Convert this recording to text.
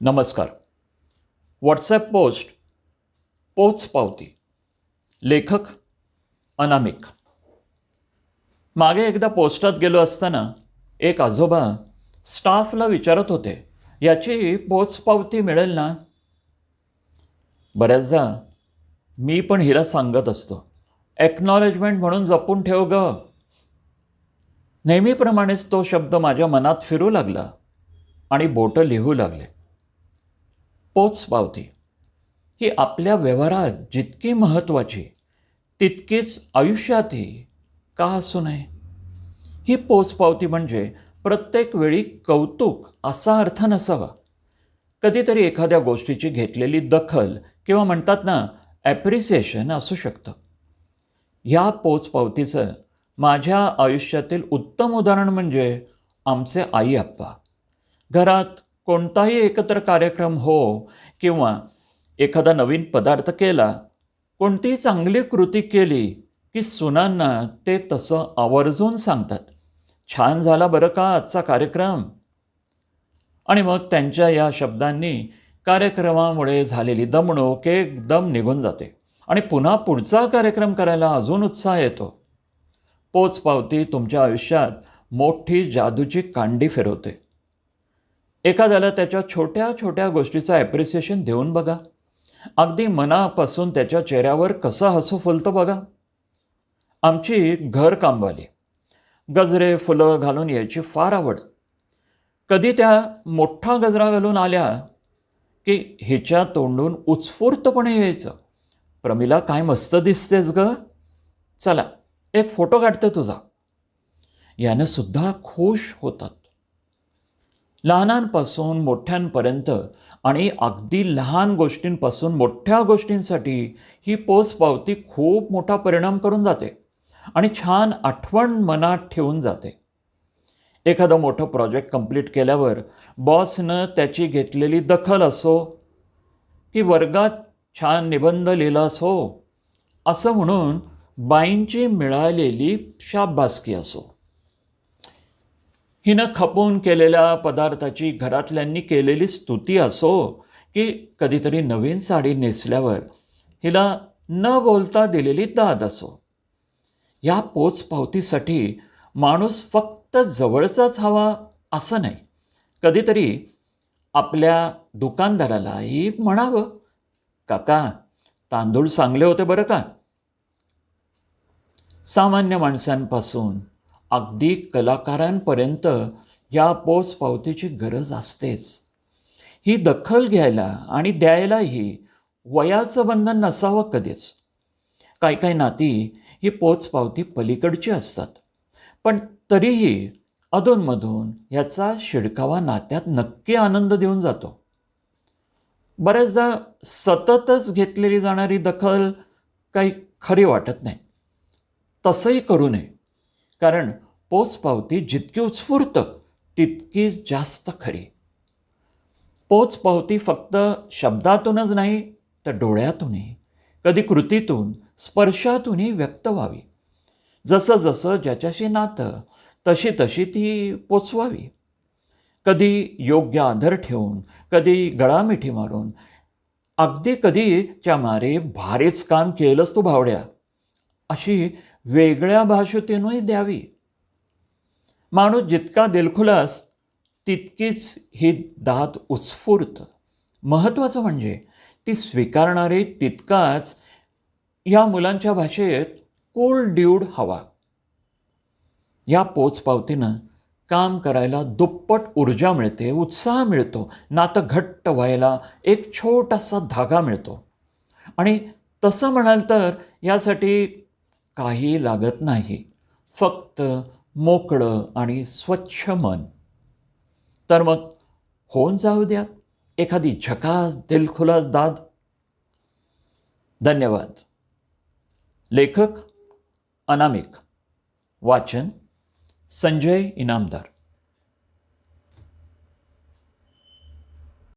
नमस्कार. WhatsApp post पोचपावती. लेखक अनामिक. मागे एकदा पोस्टात गेलो असताना एक आजोबा स्टाफला विचारत होते, याची पोचपावती मिळेल ना? बऱ्याचदा मी पण हिला सांगत असतो, एक्नॉलेजमेंट म्हणून जपून ठेव ग. नेहमीप्रमाणेच तो शब्द माझ्या मनात फिरू लागला आणि बोटं लिहू लागले. पोचपावती ही आपल्या व्यवहारात जितकी महत्त्वाची तितकीच आयुष्यातही का असू नये. ही पोचपावती म्हणजे प्रत्येक वेळी कौतुक असा अर्थ नसावा. कधीतरी एखाद्या गोष्टीची घेतलेली दखल किंवा म्हणतात ना ॲप्रिसिएशन असू शकतं. ह्या पोचपावतीचं माझ्या आयुष्यातील उत्तम उदाहरण म्हणजे आमचे आई आप्पा. घरात कोणताही एकत्र कार्यक्रम हो किंवा एखादा नवीन पदार्थ केला, कोणतीही चांगली कृती केली की सुनांना ते तसं आवर्जून सांगतात, छान झाला बरं का आजचा कार्यक्रम. आणि मग त्यांच्या या शब्दांनी कार्यक्रमामुळे झालेली दमणूक एकदम निघून जाते आणि पुन्हा पुढचा कार्यक्रम करायला अजून उत्साह येतो. पोचपावती तुमच्या आयुष्यात मोठी जादूची कांडी फिरवते. एखाद्याला त्याच्या छोट्या छोट्या गोष्टीचं ॲप्रिसिएशन देऊन बघा. अगदी मनापासून त्याच्या चेहऱ्यावर कसं हसू फुलतं बघा. आमची घरकामवाली गजरे फुलं घालून यायची फार आवड. कधी त्या मोठा गजरा घालून आल्या की हिच्या तोंडून उत्स्फूर्तपणे यायचं, प्रमिला काय मस्त दिसतेस ग, चला एक फोटो काढते तुझा. यानं सुद्धा खुश होतात. लहानांपासून मोठ्यांपर्यंत आणि अगदी लहान गोष्टींपासून मोठ्या गोष्टींसाठी ही पोचपावती खूप मोठा परिणाम करून जाते आणि छान आठवण मनात ठेवून जाते. एखादं मोठं प्रोजेक्ट कंप्लीट केल्यावर बॉसनं त्याची घेतलेली दखल असो की वर्गात छान निबंध लिहिला असो, असं म्हणून बाईंची मिळालेली शाबासकी असो, हिनं खपून केलेल्या पदार्थाची घरातल्यांनी केलेली स्तुती असो की कधीतरी नवीन साडी नेसल्यावर हिला न बोलता दिलेली दाद असो, या पोचपावतीसाठी माणूस फक्त जवळचाच हवा असं नाही. कधीतरी आपल्या दुकानदारालाही म्हणावं, काका तांदूळ चांगले होते बरं का. सामान्य माणसांपासून अगदी कलाकारांपर्यंत या पोचपावतीची गरज असतेच. ही दखल घ्यायला आणि द्यायलाही वयाचं बंधन नसावं कधीच. काही काही नाती ही पोचपावती पलीकडची असतात, पण तरीही अधूनमधून याचा शिडकावा नात्यात नक्की आनंद देऊन जातो. बऱ्याचदा सततच घेतलेली जाणारी दखल काही खरी वाटत नाही. तसंही करू नये, कारण पोचपावती जितकी उत्स्फूर्त तितकीच जास्त खरी. पोचपावती फक्त शब्दातूनच नाही तर डोळ्यातूनही, कधी कृतीतून, स्पर्शातूनही व्यक्त व्हावी. जसं जसं ज्याच्याशी नातं तशी तशी ती पोचवावी. कधी योग्य आदर ठेवून, कधी गळामिठी मारून, अगदी कधीच्या मारे भारीच काम केलंस तू भावड्या, अशी वेगळ्या भाषेतूनही द्यावी. माणूस जितका दिलखुलास तितकीच ही दाद उत्स्फूर्त. महत्त्वाचं म्हणजे ती स्वीकारणारे तितकाच या मुलांच्या भाषेत कूल ड्यूड हवा. या पोचपावतीनं काम करायला दुप्पट ऊर्जा मिळते, उत्साह मिळतो, नातं घट्ट व्हायला एक छोटासा धागा मिळतो. आणि तसं म्हणाल तर यासाठी काही लागत नाही, फक्त मोकळं आणि स्वच्छ मन. तर मग होऊन जाऊ द्या एखादी झकास दिलखुलास दाद. धन्यवाद. लेखक अनामिक. वाचन संजय इनामदार.